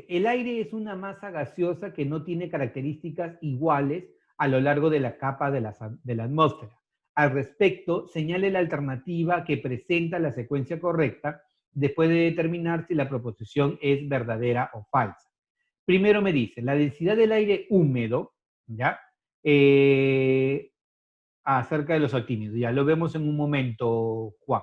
el aire es una masa gaseosa que no tiene características iguales a lo largo de la capa de la atmósfera. Al respecto, señale la alternativa que presenta la secuencia correcta después de determinar si la proposición es verdadera o falsa. Primero me dice, la densidad del aire húmedo, ¿ya? Acerca de los actínidos, ya lo vemos en un momento, Juan,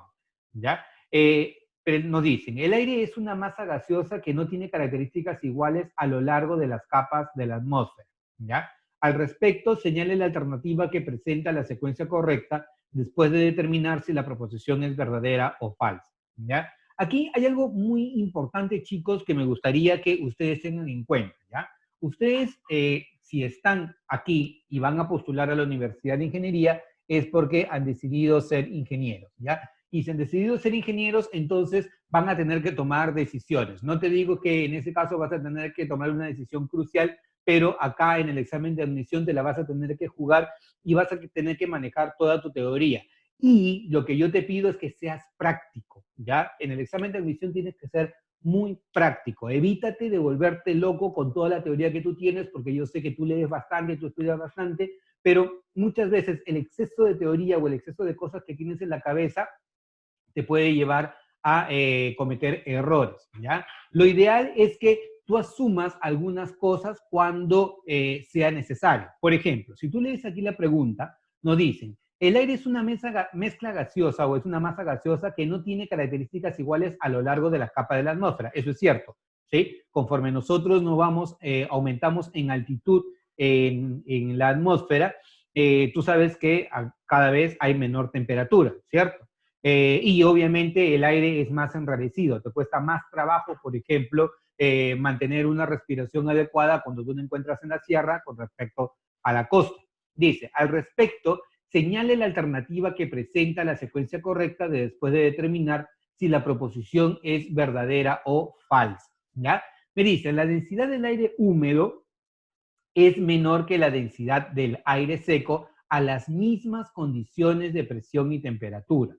¿ya? Pero nos dicen, el aire es una masa gaseosa que no tiene características iguales a lo largo de las capas de la atmósfera, ¿ya? Al respecto, señale la alternativa que presenta la secuencia correcta después de determinar si la proposición es verdadera o falsa, ¿ya? Aquí hay algo muy importante, chicos, que me gustaría que ustedes tengan en cuenta, ¿ya? Ustedes, si están aquí y van a postular a la Universidad de Ingeniería, es porque han decidido ser ingenieros, ¿ya? Y si han decidido ser ingenieros, entonces van a tener que tomar decisiones. No te digo que en ese caso vas a tener que tomar una decisión crucial, pero acá en el examen de admisión te la vas a tener que jugar y vas a tener que manejar toda tu teoría. Y lo que yo te pido es que seas práctico, ¿ya? En el examen de admisión tienes que ser muy práctico. Evítate de volverte loco con toda la teoría que tú tienes, porque yo sé que tú lees bastante, tú estudias bastante, pero muchas veces el exceso de teoría o el exceso de cosas que tienes en la cabeza te puede llevar a cometer errores, ¿ya? Lo ideal es que tú asumas algunas cosas cuando sea necesario. Por ejemplo, si tú lees aquí la pregunta, nos dicen, el aire es una mezcla gaseosa o es una masa gaseosa que no tiene características iguales a lo largo de la capa de la atmósfera. Eso es cierto, ¿sí? Conforme nosotros nos vamos, aumentamos en altitud en la atmósfera, tú sabes que cada vez hay menor temperatura, ¿cierto? Y obviamente el aire es más enrarecido, te cuesta más trabajo, por ejemplo, mantener una respiración adecuada cuando tú te encuentras en la sierra con respecto a la costa. Dice, al respecto, señale la alternativa que presenta la secuencia correcta de después de determinar si la proposición es verdadera o falsa, ¿ya? Me dice, la densidad del aire húmedo es menor que la densidad del aire seco a las mismas condiciones de presión y temperatura.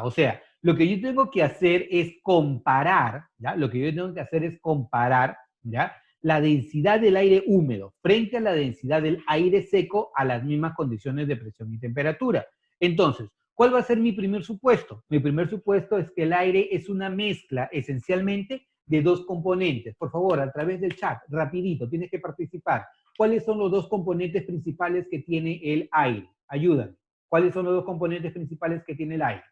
O sea, lo que yo tengo que hacer es comparar, ¿ya? Lo que yo tengo que hacer es comparar, ¿ya? La densidad del aire húmedo frente a la densidad del aire seco a las mismas condiciones de presión y temperatura. Entonces, ¿cuál va a ser mi primer supuesto? Mi primer supuesto es que el aire es una mezcla esencialmente de dos componentes. Por favor, a través del chat, rapidito, tienes que participar. ¿Cuáles son los dos componentes principales que tiene el aire? Ayúdame. ¿Cuáles son los dos componentes principales que tiene el aire?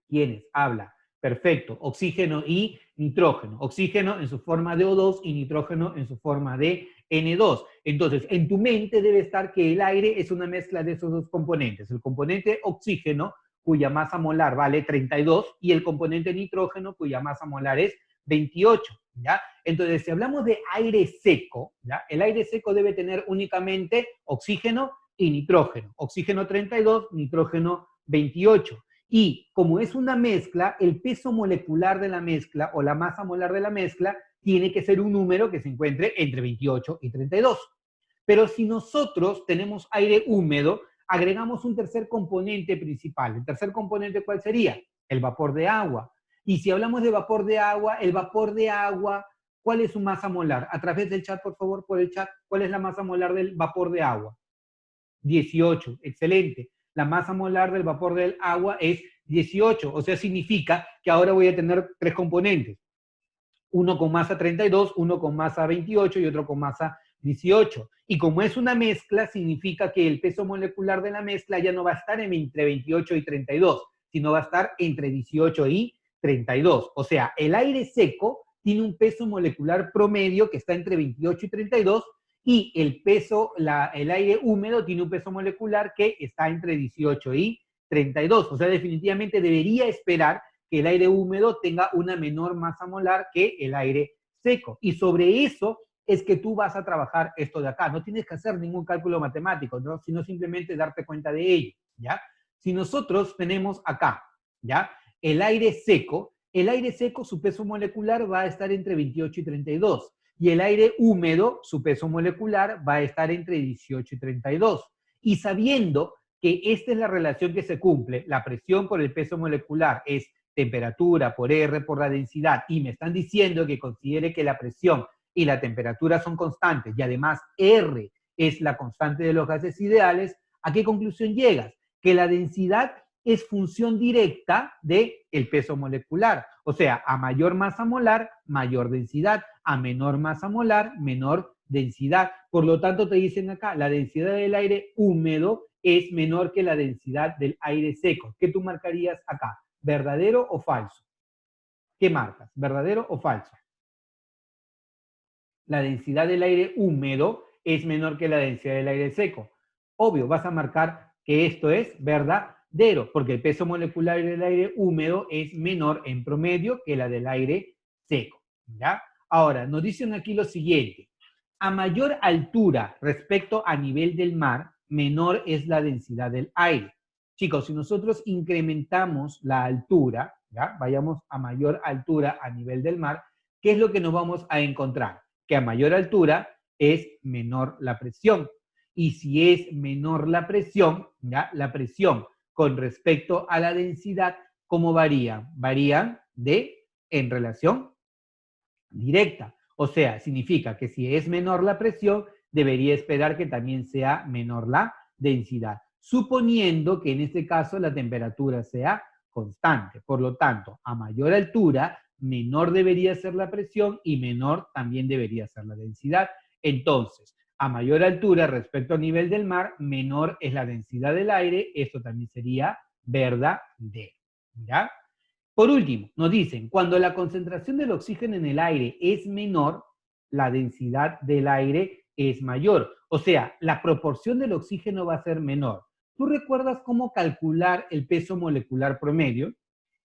¿Quiénes? Habla. Perfecto. Oxígeno y nitrógeno. Oxígeno en su forma de O2 y nitrógeno en su forma de N2. Entonces, en tu mente debe estar que el aire es una mezcla de esos dos componentes. El componente oxígeno, cuya masa molar vale 32, y el componente nitrógeno, cuya masa molar es 28. ¿Ya? Entonces, si hablamos de aire seco, ¿ya? El aire seco debe tener únicamente oxígeno y nitrógeno. Oxígeno 32, nitrógeno 28. Y como es una mezcla, el peso molecular de la mezcla o la masa molar de la mezcla tiene que ser un número que se encuentre entre 28 y 32. Pero si nosotros tenemos aire húmedo, agregamos un tercer componente principal. ¿El tercer componente cuál sería? El vapor de agua. Y si hablamos de vapor de agua, el vapor de agua, ¿cuál es su masa molar? A través del chat, por favor, por el chat, ¿cuál es la masa molar del vapor de agua? 18, excelente. La masa molar del vapor del agua es 18, o sea, significa que ahora voy a tener tres componentes. Uno con masa 32, uno con masa 28 y otro con masa 18. Y como es una mezcla, significa que el peso molecular de la mezcla ya no va a estar entre 28 y 32, sino va a estar entre 18 y 32. O sea, el aire seco tiene un peso molecular promedio que está entre 28 y 32, y el aire húmedo tiene un peso molecular que está entre 18 y 32. O sea, definitivamente debería esperar que el aire húmedo tenga una menor masa molar que el aire seco. Y sobre eso es que tú vas a trabajar esto de acá. No tienes que hacer ningún cálculo matemático, ¿no? Sino simplemente darte cuenta de ello, ¿ya? Si nosotros tenemos acá, ¿ya? El aire seco, su peso molecular va a estar entre 28 y 32. Y el aire húmedo, su peso molecular va a estar entre 18 y 32. Y sabiendo que esta es la relación que se cumple, la presión por el peso molecular es temperatura por R por la densidad, y me están diciendo que considere que la presión y la temperatura son constantes, y además R es la constante de los gases ideales, ¿a qué conclusión llegas? Que la densidad es función directa del peso molecular. O sea, a mayor masa molar, mayor densidad. A menor masa molar, menor densidad. Por lo tanto, te dicen acá, la densidad del aire húmedo es menor que la densidad del aire seco. ¿Qué tú marcarías acá? ¿Verdadero o falso? ¿Qué marcas? ¿Verdadero o falso? La densidad del aire húmedo es menor que la densidad del aire seco. Obvio, vas a marcar que esto es verdadero, porque el peso molecular del aire húmedo es menor en promedio que la del aire seco. ¿Ya? Ahora, nos dicen aquí lo siguiente. A mayor altura respecto a nivel del mar, menor es la densidad del aire. Chicos, si nosotros incrementamos la altura, ¿ya? Vayamos a mayor altura a nivel del mar, ¿qué es lo que nos vamos a encontrar? Que a mayor altura es menor la presión. Y si es menor la presión, ¿ya? La presión con respecto a la densidad, ¿cómo varía? Varían en relación directa. O sea, significa que si es menor la presión, debería esperar que también sea menor la densidad, suponiendo que en este caso la temperatura sea constante. Por lo tanto, a mayor altura, menor debería ser la presión y menor también debería ser la densidad. Entonces, a mayor altura respecto al nivel del mar, menor es la densidad del aire. Esto también sería verdadero. ¿Ya? Por último, nos dicen, cuando la concentración del oxígeno en el aire es menor, la densidad del aire es mayor. O sea, la proporción del oxígeno va a ser menor. ¿Tú recuerdas cómo calcular el peso molecular promedio?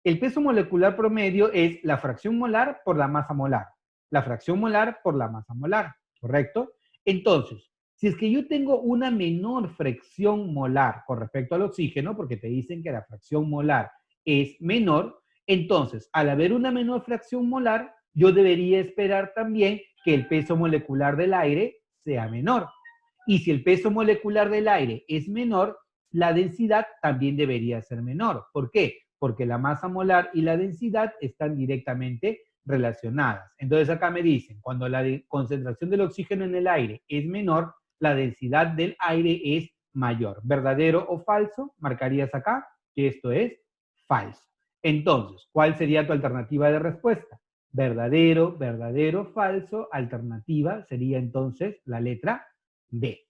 El peso molecular promedio es la fracción molar por la masa molar. La fracción molar por la masa molar, ¿correcto? Entonces, si es que yo tengo una menor fracción molar con respecto al oxígeno, porque te dicen que la fracción molar es menor, entonces, al haber una menor fracción molar, yo debería esperar también que el peso molecular del aire sea menor. Y si el peso molecular del aire es menor, la densidad también debería ser menor. ¿Por qué? Porque la masa molar y la densidad están directamente relacionadas. Entonces acá me dicen, cuando la concentración del oxígeno en el aire es menor, la densidad del aire es mayor. ¿Verdadero o falso? Marcarías acá que esto es falso. Entonces, ¿cuál sería tu alternativa de respuesta? Verdadero, verdadero, falso. Alternativa sería entonces la letra B.